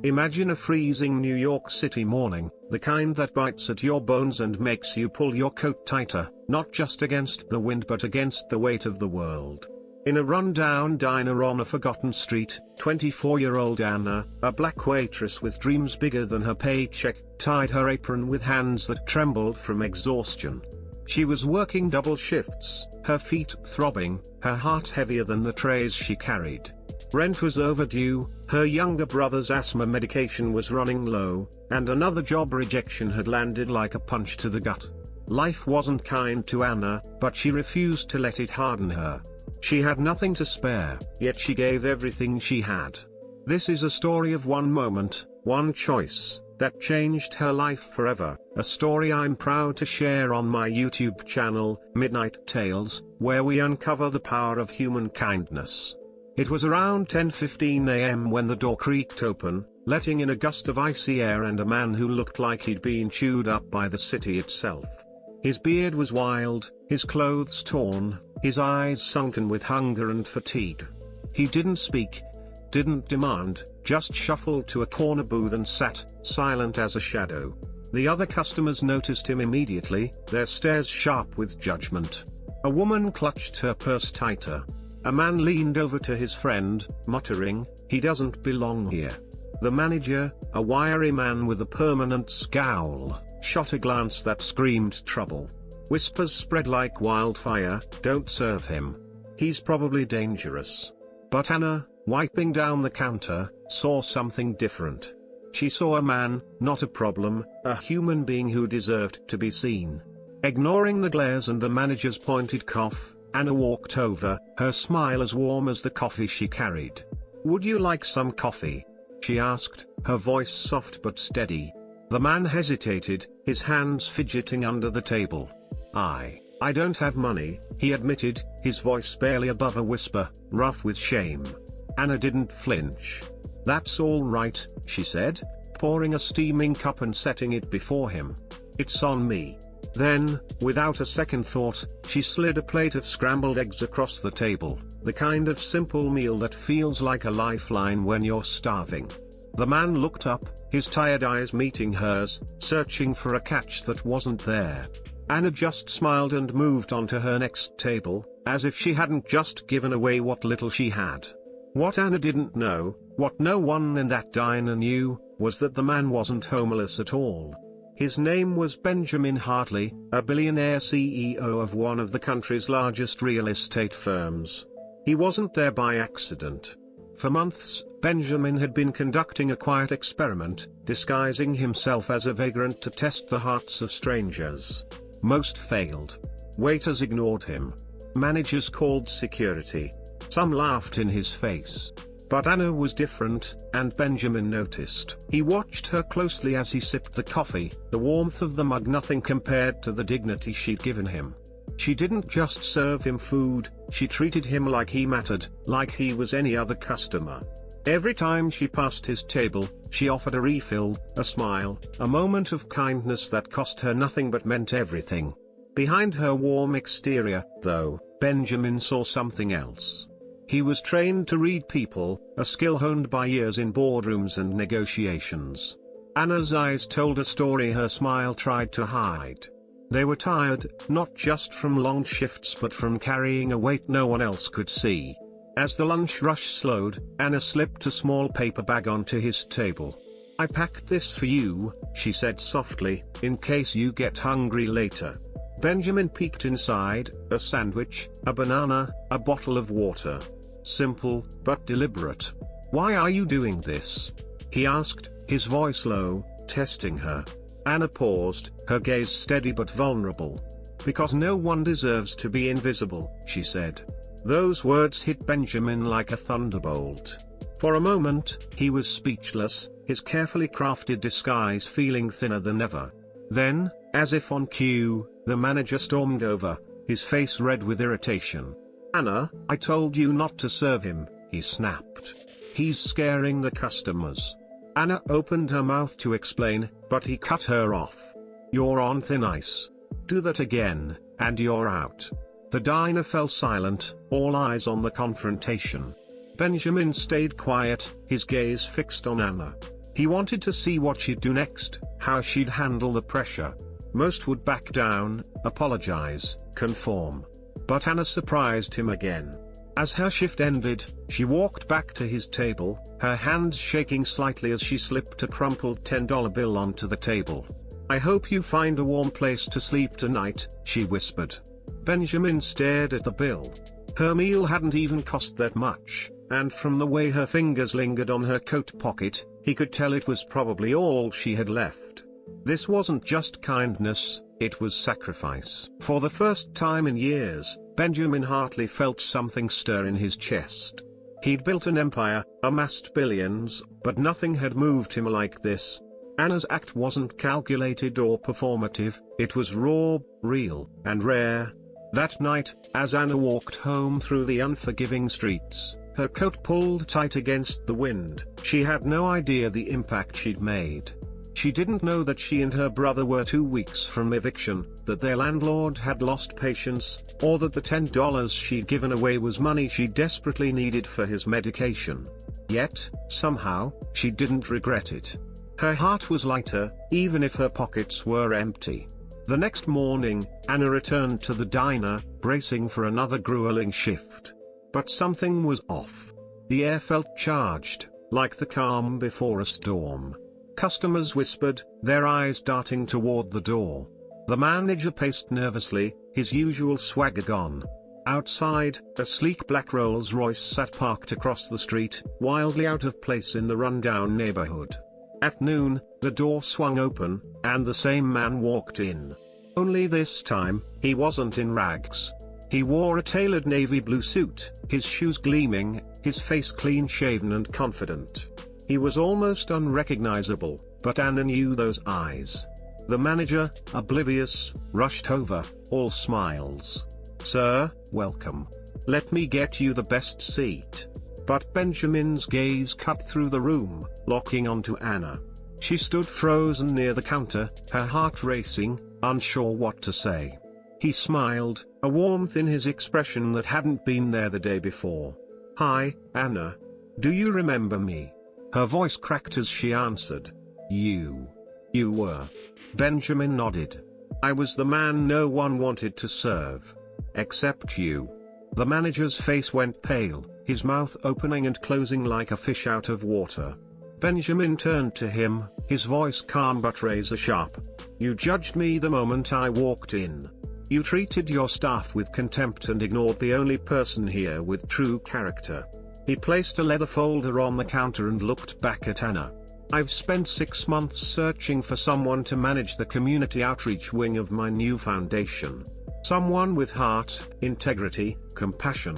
Imagine a freezing New York City morning, the kind that bites at your bones and makes you pull your coat tighter, not just against the wind but against the weight of the world. In a run-down diner on a forgotten street, 24-year-old Anna, a black waitress with dreams bigger than her paycheck, tied her apron with hands that trembled from exhaustion. She was working double shifts, her feet throbbing, her heart heavier than the trays she carried. Rent was overdue, her younger brother's asthma medication was running low, and another job rejection had landed like a punch to the gut. Life wasn't kind to Anna, but she refused to let it harden her. She had nothing to spare, yet she gave everything she had. This is a story of one moment, one choice, that changed her life forever, a story I'm proud to share on my YouTube channel, Midnight Tales, where we uncover the power of human kindness. It was around 10:15 a.m. when the door creaked open, letting in a gust of icy air and a man who looked like he'd been chewed up by the city itself. His beard was wild, his clothes torn, his eyes sunken with hunger and fatigue. He didn't speak, didn't demand, just shuffled to a corner booth and sat, silent as a shadow. The other customers noticed him immediately, their stares sharp with judgment. A woman clutched her purse tighter. A man leaned over to his friend, muttering, "He doesn't belong here." The manager, a wiry man with a permanent scowl, shot a glance that screamed trouble. Whispers spread like wildfire, "Don't serve him. He's probably dangerous." But Anna, wiping down the counter, saw something different. She saw a man, not a problem, a human being who deserved to be seen. Ignoring the glares and the manager's pointed cough, Anna walked over, her smile as warm as the coffee she carried. "Would you like some coffee?" she asked, her voice soft but steady. The man hesitated, his hands fidgeting under the table. I don't have money," he admitted, his voice barely above a whisper, rough with shame. Anna didn't flinch. "That's all right," she said, pouring a steaming cup and setting it before him. "It's on me." Then, without a second thought, she slid a plate of scrambled eggs across the table, the kind of simple meal that feels like a lifeline when you're starving. The man looked up, his tired eyes meeting hers, searching for a catch that wasn't there. Anna just smiled and moved on to her next table, as if she hadn't just given away what little she had. What Anna didn't know, what no one in that diner knew, was that the man wasn't homeless at all. His name was Benjamin Hartley, a billionaire CEO of one of the country's largest real estate firms. He wasn't there by accident. For months, Benjamin had been conducting a quiet experiment, disguising himself as a vagrant to test the hearts of strangers. Most failed. Waiters ignored him. Managers called security. Some laughed in his face. But Anna was different, and Benjamin noticed. He watched her closely as he sipped the coffee, the warmth of the mug nothing compared to the dignity she'd given him. She didn't just serve him food, she treated him like he mattered, like he was any other customer. Every time she passed his table, she offered a refill, a smile, a moment of kindness that cost her nothing but meant everything. Behind her warm exterior, though, Benjamin saw something else. He was trained to read people, a skill honed by years in boardrooms and negotiations. Anna's eyes told a story her smile tried to hide. They were tired, not just from long shifts but from carrying a weight no one else could see. As the lunch rush slowed, Anna slipped a small paper bag onto his table. "I packed this for you," she said softly, "in case you get hungry later." Benjamin peeked inside, a sandwich, a banana, a bottle of water. Simple, but deliberate. "Why are you doing this?" he asked, his voice low, testing her. Anna paused, her gaze steady but vulnerable. "Because no one deserves to be invisible," she said. Those words hit Benjamin like a thunderbolt. For a moment, he was speechless, his carefully crafted disguise feeling thinner than ever. Then, as if on cue, the manager stormed over, his face red with irritation. "Anna, I told you not to serve him," he snapped. "He's scaring the customers." Anna opened her mouth to explain, but he cut her off. "You're on thin ice. Do that again, and you're out." The diner fell silent, all eyes on the confrontation. Benjamin stayed quiet, his gaze fixed on Anna. He wanted to see what she'd do next, how she'd handle the pressure. Most would back down, apologize, conform. But Anna surprised him again. As her shift ended, she walked back to his table, her hands shaking slightly as she slipped a crumpled $10 bill onto the table. "I hope you find a warm place to sleep tonight," she whispered. Benjamin stared at the bill. Her meal hadn't even cost that much, and from the way her fingers lingered on her coat pocket, he could tell it was probably all she had left. This wasn't just kindness, it was sacrifice. For the first time in years, Benjamin Hartley felt something stir in his chest. He'd built an empire, amassed billions, but nothing had moved him like this. Anna's act wasn't calculated or performative, it was raw, real, and rare. That night, as Anna walked home through the unforgiving streets, her coat pulled tight against the wind, she had no idea the impact she'd made. She didn't know that she and her brother were 2 weeks from eviction, that their landlord had lost patience, or that the $10 she'd given away was money she desperately needed for his medication. Yet, somehow, she didn't regret it. Her heart was lighter, even if her pockets were empty. The next morning, Anna returned to the diner, bracing for another grueling shift. But something was off. The air felt charged, like the calm before a storm. Customers whispered, their eyes darting toward the door. The manager paced nervously, his usual swagger gone. Outside, a sleek black Rolls-Royce sat parked across the street, wildly out of place in the rundown neighborhood. At noon, the door swung open, and the same man walked in. Only this time, he wasn't in rags. He wore a tailored navy blue suit, his shoes gleaming, his face clean-shaven and confident. He was almost unrecognizable, but Anna knew those eyes. The manager, oblivious, rushed over, all smiles. "Sir, welcome. Let me get you the best seat." But Benjamin's gaze cut through the room, locking onto Anna. She stood frozen near the counter, her heart racing, unsure what to say. He smiled, a warmth in his expression that hadn't been there the day before. "Hi, Anna. Do you remember me?" Her voice cracked as she answered. You were." Benjamin nodded. "I was the man no one wanted to serve. Except you." The manager's face went pale, his mouth opening and closing like a fish out of water. Benjamin turned to him, his voice calm but razor-sharp. "You judged me the moment I walked in. You treated your staff with contempt and ignored the only person here with true character." He placed a leather folder on the counter and looked back at Anna. "I've spent 6 months searching for someone to manage the community outreach wing of my new foundation. Someone with heart, integrity, compassion.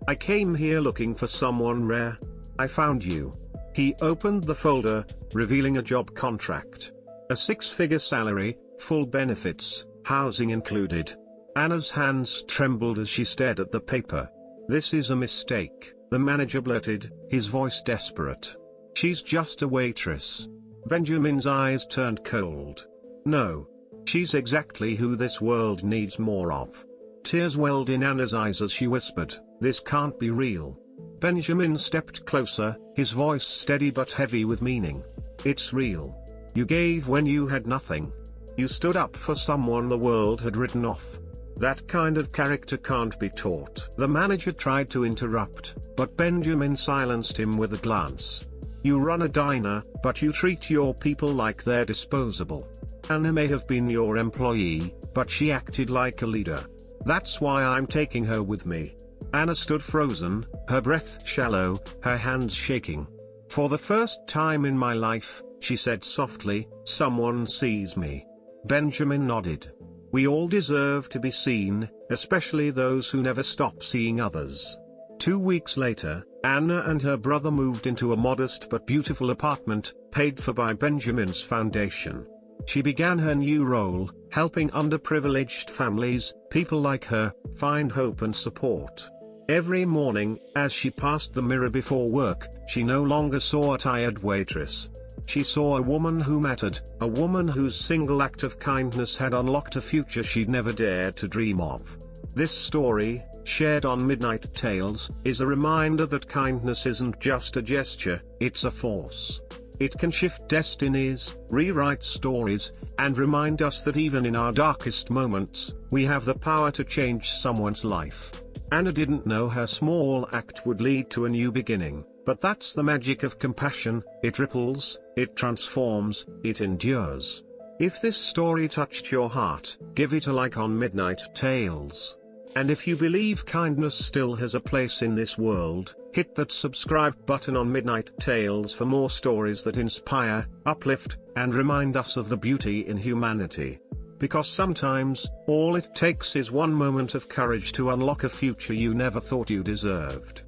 I came here looking for someone rare. I found you." He opened the folder, revealing a job contract. A 6-figure salary, full benefits, housing included. Anna's hands trembled as she stared at the paper. "This is a mistake," the manager blurted, his voice desperate. "She's just a waitress." Benjamin's eyes turned cold. "No. She's exactly who this world needs more of." Tears welled in Anna's eyes as she whispered, "This can't be real." Benjamin stepped closer, his voice steady but heavy with meaning. "It's real. You gave when you had nothing. You stood up for someone the world had written off. That kind of character can't be taught." The manager tried to interrupt, but Benjamin silenced him with a glance. "You run a diner, but you treat your people like they're disposable. Anna may have been your employee, but she acted like a leader. That's why I'm taking her with me." Anna stood frozen, her breath shallow, her hands shaking. "For the first time in my life," she said softly, "someone sees me." Benjamin nodded. "We all deserve to be seen, especially those who never stop seeing others." 2 weeks later, Anna and her brother moved into a modest but beautiful apartment, paid for by Benjamin's foundation. She began her new role, helping underprivileged families, people like her, find hope and support. Every morning, as she passed the mirror before work, she no longer saw a tired waitress. She saw a woman who mattered, a woman whose single act of kindness had unlocked a future she'd never dared to dream of. This story, shared on Midnight Tales, is a reminder that kindness isn't just a gesture, it's a force. It can shift destinies, rewrite stories, and remind us that even in our darkest moments, we have the power to change someone's life. Anna didn't know her small act would lead to a new beginning, but that's the magic of compassion. It ripples, it transforms, it endures. If this story touched your heart, give it a like on Midnight Tales. And if you believe kindness still has a place in this world, hit that subscribe button on Midnight Tales for more stories that inspire, uplift, and remind us of the beauty in humanity. Because sometimes, all it takes is one moment of courage to unlock a future you never thought you deserved.